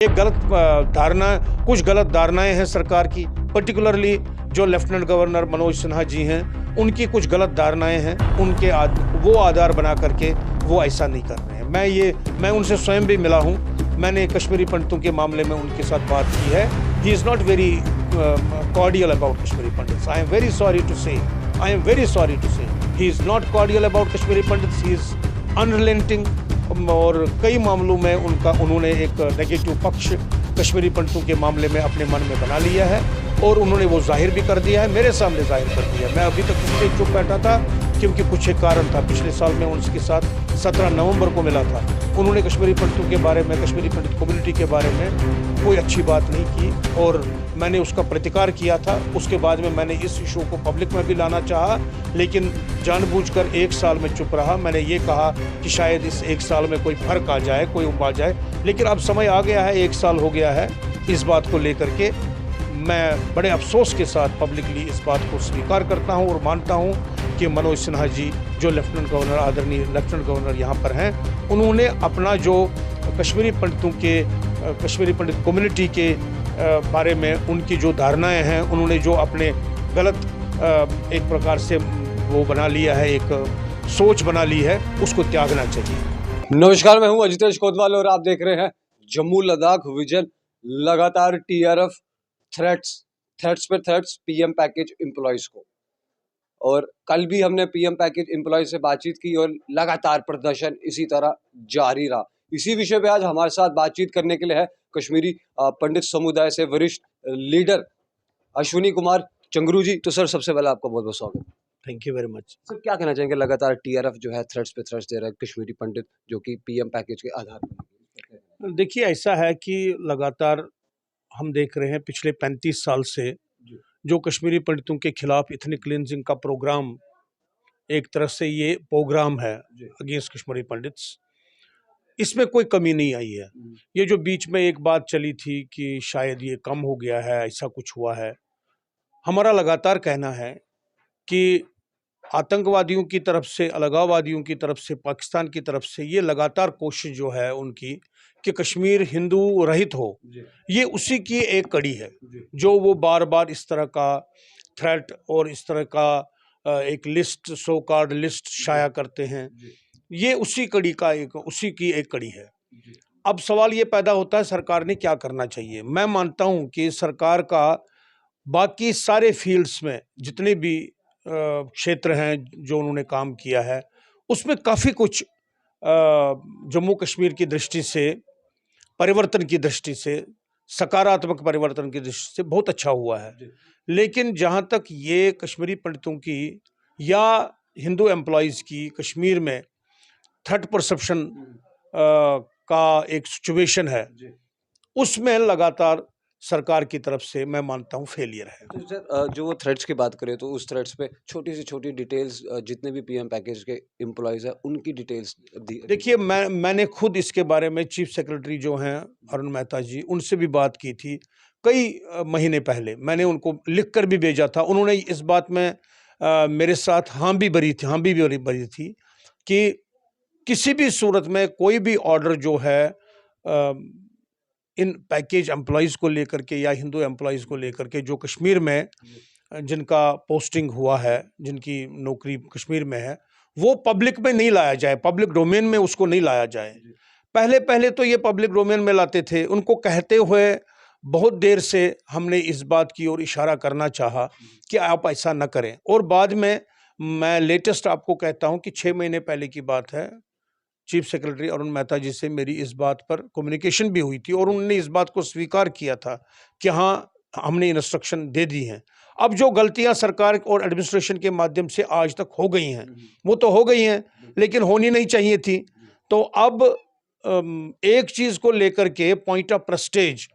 ये गलत धारणा, कुछ गलत धारणाएं हैं सरकार की, पर्टिकुलरली जो लेफ्टिनेंट गवर्नर मनोज सिन्हा जी हैं, उनकी कुछ गलत धारणाएं हैं, उनके वो आधार बना करके वो ऐसा नहीं कर रहे हैं। मैं उनसे स्वयं भी मिला हूं, मैंने कश्मीरी पंडितों के मामले में उनके साथ बात की है। He is not very cordial about Kashmiri Pandits. I am very sorry to say he is not cordial about Kashmiri Pandits. He is unrelenting और कई मामलों में उन्होंने एक नेगेटिव पक्ष कश्मीरी पंडितों के मामले में अपने मन में बना लिया है और उन्होंने वो जाहिर भी कर दिया है, मेरे सामने जाहिर कर दिया। मैं अभी तक उससे चुप बैठा था क्योंकि कुछ एक कारण था। पिछले साल में उनके साथ 17 नवंबर को मिला था। उन्होंने कश्मीरी पंडितों के बारे में, कश्मीरी पंडित कम्युनिटी के बारे में कोई अच्छी बात नहीं की और मैंने उसका प्रतिकार किया था। उसके बाद में मैंने इस इशू को पब्लिक में भी लाना चाहा, लेकिन जानबूझकर एक साल में चुप रहा। मैंने ये कहा कि शायद इस एक साल में कोई फर्क आ जाए, कोई उब आ जाए, लेकिन अब समय आ गया है, एक साल हो गया है। इस बात को लेकर के मैं बड़े अफसोस के साथ पब्लिकली इस बात को स्वीकार करता हूं और मानता हूं कि मनोज सिन्हा जी जो लेफ्टिनेंट गवर्नर, आदरणीय लेफ्टिनेंट गवर्नर यहाँ पर हैं, उन्होंने अपना जो कश्मीरी पंडितों के, कश्मीरी पंडित कम्युनिटी के बारे में उनकी जो धारणाएं हैं, उन्होंने जो अपने गलत एक प्रकार से वो बना लिया है, एक सोच बना ली है, उसको त्यागना चाहिए। नमस्कार, मैं हूं अजितेश कोतवाल और आप देख रहे हैं जम्मू लद्दाख विजन। लगातार टीआरएफ थ्रेट्स पे थ्रेट्स पीएम पैकेज एम्प्लॉयज को, और कल भी हमने पीएम पैकेज एम्प्लॉयज से बातचीत की और लगातार प्रदर्शन इसी तरह जारी रहा। इसी विषय पे आज हमारे साथ बातचीत करने के लिए है कश्मीरी पंडित समुदाय से वरिष्ठ लीडर अश्विनी कुमार चंगरू जी। तो सर, सबसे पहले आपका बहुत बहुत स्वागत। Thank you very much. Sir, क्या कहना चाहेंगे? लगातार टीआरएफ जो है थ्रेट्स पे थ्रेट्स दे रहा है कश्मीरी पंडित, जो कि पीएम पैकेज के आधार पर। देखिए, ऐसा है कि लगातार हम देख रहे हैं पिछले 35 साल से जो कश्मीरी पंडितों के खिलाफ इथनिक क्लींजिंग का प्रोग्राम, एक तरह से ये प्रोग्राम है अगेंस्ट कश्मीरी पंडित्स, इसमें कोई कमी नहीं आई है। ये जो बीच में एक बात चली थी कि शायद ये कम हो गया है, ऐसा कुछ हुआ है। हमारा लगातार कहना है कि आतंकवादियों की तरफ से, अलगाववादियों की तरफ से, पाकिस्तान की तरफ से ये लगातार कोशिश जो है उनकी कि कश्मीर हिंदू रहित हो, ये उसी की एक कड़ी है जो वो बार बार इस तरह का थ्रेट और इस तरह का एक लिस्ट, सो कॉल्ड लिस्ट शाया करते हैं। ये उसी की एक कड़ी है। अब सवाल ये पैदा होता है सरकार ने क्या करना चाहिए। मैं मानता हूं कि सरकार का बाकी सारे फील्ड्स में जितने भी क्षेत्र हैं जो उन्होंने काम किया है, उसमें काफ़ी कुछ जम्मू कश्मीर की दृष्टि से, परिवर्तन की दृष्टि से, सकारात्मक परिवर्तन की दृष्टि से बहुत अच्छा हुआ है। लेकिन जहाँ तक ये कश्मीरी पंडितों की या हिंदू एम्प्लॉयज़ की कश्मीर में थर्ड परसेप्शन का एक सिचुएशन है, उसमें लगातार सरकार की तरफ से मैं मानता हूं फेलियर है। तो सर, जो वो थ्रेड्स की बात करें तो उस थ्रेड्स पे छोटी से छोटी डिटेल्स, जितने भी पीएम पैकेज के एम्प्लॉयज हैं उनकी डिटेल्स देखिए, मैंने खुद इसके बारे में चीफ सेक्रेटरी जो हैं अरुण मेहता जी, उनसे भी बात की थी कई महीने पहले। मैंने उनको लिख कर भी भेजा था। उन्होंने इस बात में मेरे साथ हाँ भी भरी थी कि किसी भी सूरत में कोई भी ऑर्डर जो है इन पैकेज एम्प्लॉयज़ को लेकर के या हिंदू एम्प्लॉयज़ को लेकर के, जो कश्मीर में जिनका पोस्टिंग हुआ है, जिनकी नौकरी कश्मीर में है, वो पब्लिक में नहीं लाया जाए, पब्लिक डोमेन में उसको नहीं लाया जाए। पहले तो ये पब्लिक डोमेन में लाते थे। उनको कहते हुए बहुत देर से हमने इस बात की ओर इशारा करना चाहा कि आप ऐसा न करें, और बाद में मैं लेटेस्ट आपको कहता हूँ कि 6 महीने पहले की बात है, चीफ सेक्रेटरी अरुण मेहता जी से मेरी इस बात पर कम्युनिकेशन भी हुई थी और उन्होंने इस बात को स्वीकार किया था कि हाँ, हमने इंस्ट्रक्शन दे दी हैं। अब जो गलतियां सरकार और एडमिनिस्ट्रेशन के माध्यम से आज तक हो गई हैं, वो तो हो गई हैं, लेकिन होनी नहीं चाहिए थी। तो अब एक चीज़ को लेकर के पॉइंट ऑफ प्रेस्टेज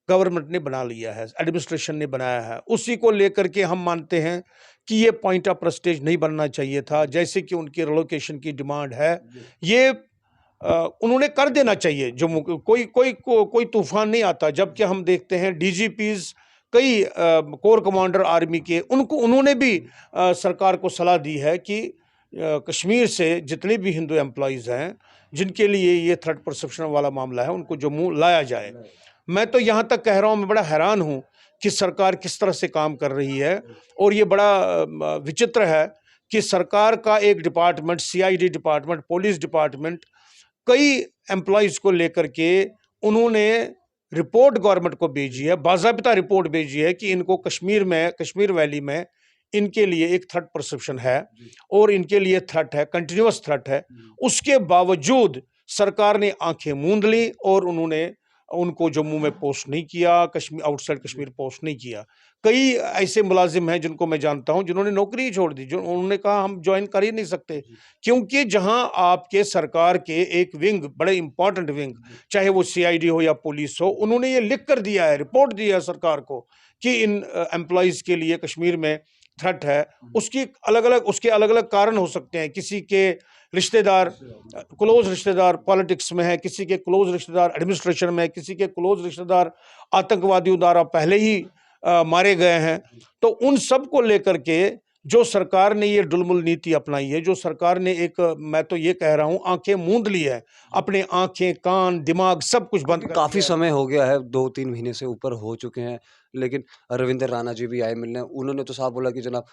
गवर्नमेंट ने बना लिया है, एडमिनिस्ट्रेशन ने बनाया है। उसी को लेकर के हम मानते हैं कि ये पॉइंट ऑफ प्रेस्टेज नहीं बनना चाहिए था। जैसे कि उनकी रिलोकेशन की डिमांड है, ये उन्होंने कर देना चाहिए। जम्मू कोई तूफान नहीं आता, जबकि हम देखते हैं डीजीपीज, कई कोर कमांडर आर्मी के, उन्होंने भी सरकार को सलाह दी है कि कश्मीर से जितने भी हिंदू एम्प्लॉयज़ हैं जिनके लिए ये थर्ड परसेप्शन वाला मामला है, उनको जम्मू लाया जाए। मैं तो यहाँ तक कह रहा हूँ, मैं बड़ा हैरान हूँ कि सरकार किस तरह से काम कर रही है। और ये बड़ा विचित्र है कि सरकार का एक department, CID department, police department, कई एम्प्लॉयज को लेकर के उन्होंने रिपोर्ट गवर्नमेंट को भेजी है, बाज़ाब्ता रिपोर्ट भेजी है कि इनको कश्मीर वैली में इनके लिए एक थ्रेट परसेप्शन है और इनके लिए थ्रेट है, कंटिन्यूअस थ्रेट है। उसके बावजूद सरकार ने आंखें मूंद ली और उन्होंने उनको जम्मू में पोस्ट नहीं किया, कश्मीर आउटसाइड कश्मीर पोस्ट नहीं किया। कई ऐसे मुलाजिम हैं जिनको मैं जानता हूं जिन्होंने नौकरी ही छोड़ दी, जो उन्होंने कहा हम ज्वाइन कर ही नहीं सकते, क्योंकि जहां आपके सरकार के एक विंग, बड़े इंपॉर्टेंट विंग, चाहे वो सीआईडी हो या पुलिस हो, उन्होंने ये लिख कर दिया है, रिपोर्ट दिया है सरकार को कि इन एम्प्लॉयज के लिए कश्मीर में थ्रेट है। उसके अलग अलग कारण हो सकते हैं। किसी के रिश्तेदार, क्लोज रिश्तेदार पॉलिटिक्स में है, किसी के क्लोज रिश्तेदार एडमिनिस्ट्रेशन में है, किसी के क्लोज रिश्तेदार आतंकवादियों द्वारा पहले ही मारे गए हैं। तो उन सब को लेकर के जो सरकार ने ये डुलमुल नीति अपनाई है, जो सरकार ने एक, मैं तो ये कह रहा हूं, आंखें मूंद ली है, अपने आंखें, कान, दिमाग सब कुछ बंद कर काफी दिया है। समय हो गया है, 2-3 महीने से ऊपर हो चुके हैं, लेकिन रविंद्र राणा जी भी आए मिलने। उन्होंने तो साफ बोला कि जनाब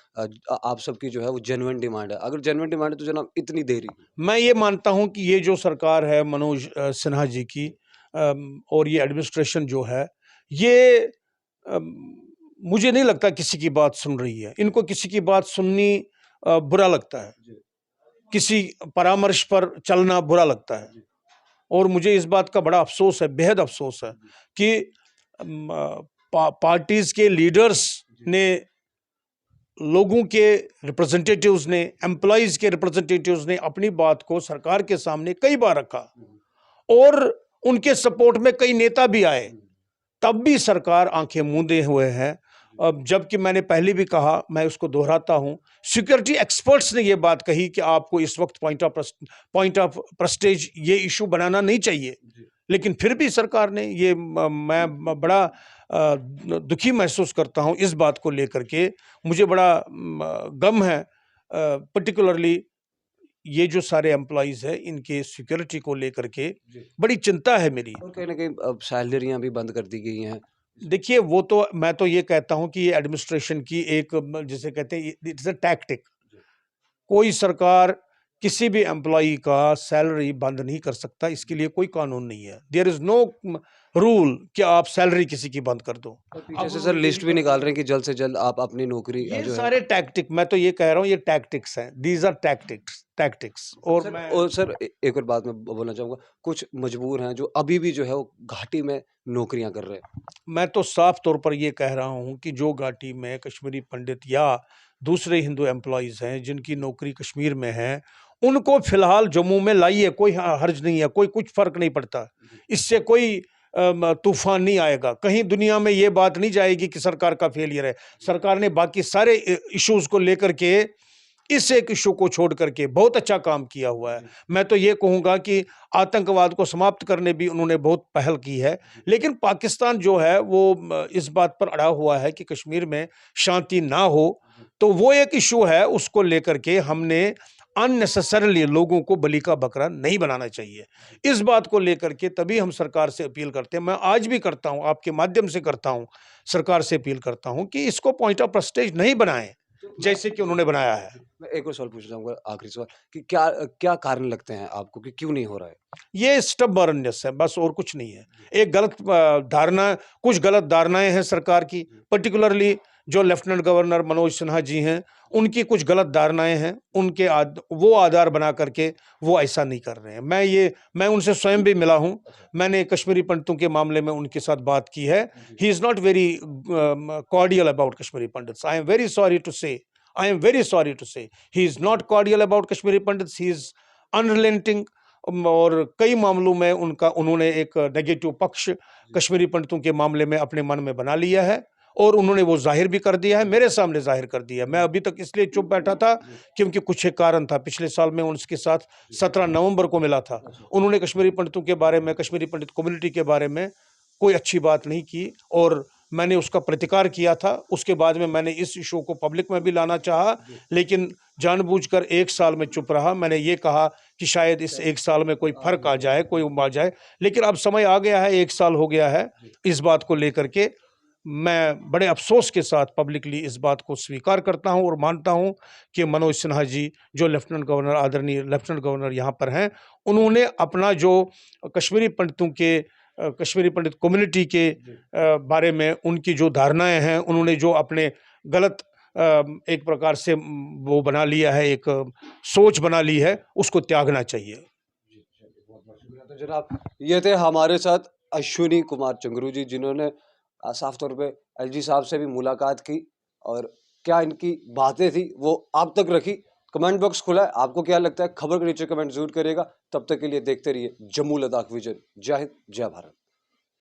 आप सबकी जो है वो जेन्युइन डिमांड है। अगर जेन्युइन डिमांड है तो जनाब इतनी देरी? मैं ये मानता हूं कि ये जो सरकार है मनोज सिन्हा जी की, और ये एडमिनिस्ट्रेशन जो है, ये मुझे नहीं लगता किसी की बात सुन रही है। इनको किसी की बात सुननी बुरा लगता है, किसी परामर्श पर चलना बुरा लगता है। और मुझे इस बात का बड़ा अफसोस है, बेहद अफसोस है कि पार्टीज के लीडर्स ने, लोगों के रिप्रेजेंटेटिव्स ने, एम्प्लॉयज के रिप्रेजेंटेटिव्स ने अपनी बात को सरकार के सामने कई बार रखा और उनके सपोर्ट में कई नेता भी आए, तब भी सरकार आंखें मूंदे हुए है। अब जबकि मैंने पहले भी कहा, मैं उसको दोहराता हूं, सिक्योरिटी एक्सपर्ट्स ने यह बात कही कि आपको इस वक्त पॉइंट ऑफ प्रेस्टेज ये इशू बनाना नहीं चाहिए, लेकिन फिर भी सरकार ने ये, मैं बड़ा दुखी महसूस करता हूं इस बात को लेकर के। मुझे बड़ा गम है, पर्टिकुलरली ये जो सारे एम्प्लॉइज हैं इनके सिक्योरिटी को लेकर के बड़ी चिंता है मेरी। और कहीं ना कहीं अब सैलरियां भी बंद कर दी गई हैं। देखिए, वो तो मैं तो ये कहता हूं कि ये एडमिनिस्ट्रेशन की एक, जिसे कहते हैं, इट्स अ टैक्टिक। कोई सरकार किसी भी एम्प्लॉई का सैलरी बंद नहीं कर सकता, इसके लिए कोई कानून नहीं है। देयर इज नो रूल कि आप सैलरी किसी की बंद कर दो। और पीछे से सर लिस्ट भी निकाल रहे हैं कि जल्द से जल्द आप अपनी नौकरी ये जो है। सारे टैक्टिक, मैं तो ये कह रहा हूँ, ये टैक्टिक्स हैं, दीज आर टैक्टिक्स। और सर एक और बात मैं बोलना चाहूंगा, कुछ मजबूर हैं जो अभी भी जो है वो घाटी में नौकरियां कर रहे हैं। मैं तो साफ तौर पर ये कह रहा हूँ कि जो घाटी में कश्मीरी पंडित या दूसरे हिंदू एम्प्लॉयज हैं जिनकी नौकरी कश्मीर में है, उनको फिलहाल जम्मू में लाइए, कोई हर्ज नहीं है, कोई कुछ फर्क नहीं पड़ता। इससे कोई तूफान नहीं आएगा, कहीं दुनिया में ये बात नहीं जाएगी कि सरकार का फेलियर है। सरकार ने बाकी सारे इश्यूज को लेकर के, इस एक इशू को छोड़ करके बहुत अच्छा काम किया हुआ है। मैं तो ये कहूँगा कि आतंकवाद को समाप्त करने भी उन्होंने बहुत पहल की है, लेकिन पाकिस्तान जो है वो इस बात पर अड़ा हुआ है कि कश्मीर में शांति ना हो। तो वो एक इशू है, उसको लेकर के हमने अननेसेसरली लोगों को बलि का बकरा नहीं बनाना चाहिए। इस बात को लेकर के तभी हम सरकार से अपील करते हैं, मैं आज भी करता हूं, आपके माध्यम से करता हूं, सरकार से अपील करता हूं कि इसको पॉइंट ऑफ प्रेस्टेज नहीं बनाएं जैसे कि उन्होंने बनाया है। मैं एक और सवाल पूछना चाहूंगा, आखिरी सवाल, कि क्या क्या कारण लगते हैं आपको कि क्यों नहीं हो रहा है? ये स्टबर्ननेस है, बस, और कुछ नहीं है। एक गलत धारणा, कुछ गलत धारणाएं हैं सरकार की, पर्टिकुलरली जो लेफ्टिनेंट गवर्नर मनोज सिन्हा जी हैं, उनकी कुछ गलत धारणाएं हैं, उनके वो आधार बना करके वो ऐसा नहीं कर रहे हैं। मैं उनसे स्वयं भी मिला हूं, मैंने कश्मीरी पंडितों के मामले में उनके साथ बात की है। He is not very cordial about Kashmiri Pandits. I am very sorry to say, he is not cordial about Kashmiri Pandits, he is unrelenting. और कई मामलों में उन्होंने एक नेगेटिव पक्ष कश्मीरी पंडितों के मामले में अपने मन में बना लिया है और उन्होंने वो जाहिर भी कर दिया है, मेरे सामने जाहिर कर दिया। मैं अभी तक इसलिए चुप बैठा था क्योंकि कुछ एक कारण था। पिछले साल में उनके साथ 17 नवंबर को मिला था, उन्होंने कश्मीरी पंडितों के बारे में, कश्मीरी पंडित कम्युनिटी के बारे में कोई अच्छी बात नहीं की और मैंने उसका प्रतिकार किया था। उसके बाद में मैंने इस इशू को पब्लिक में भी लाना चाहा, लेकिन जानबूझकर एक साल में चुप रहा। मैंने ये कहा कि शायद इस एक साल में कोई फर्क आ जाए, कोई आ जाए, लेकिन अब समय आ गया है, एक साल हो गया है। इस बात को लेकर के मैं बड़े अफसोस के साथ पब्लिकली इस बात को स्वीकार करता हूं और मानता हूं कि मनोज सिन्हा जी जो लेफ्टिनेंट गवर्नर, आदरणीय लेफ्टिनेंट गवर्नर यहाँ पर हैं, उन्होंने अपना जो कश्मीरी पंडितों के कश्मीरी पंडित कम्युनिटी के बारे में उनकी जो धारणाएं हैं, उन्होंने जो अपने गलत एक प्रकार से वो बना लिया है, एक सोच बना ली है, उसको त्यागना चाहिए। तो जनाब, ये थे हमारे साथ अश्विनी कुमार चंगरू जी, जिन्होंने साफ तौर पे एलजी साहब से भी मुलाकात की और क्या इनकी बातें थी वो आप तक रखी। कमेंट बॉक्स खुला है, आपको क्या लगता है खबर के नीचे कमेंट जरूर करिएगा। तब तक के लिए देखते रहिए जम्मू लद्दाख विजन। जय हिंद, जय भारत।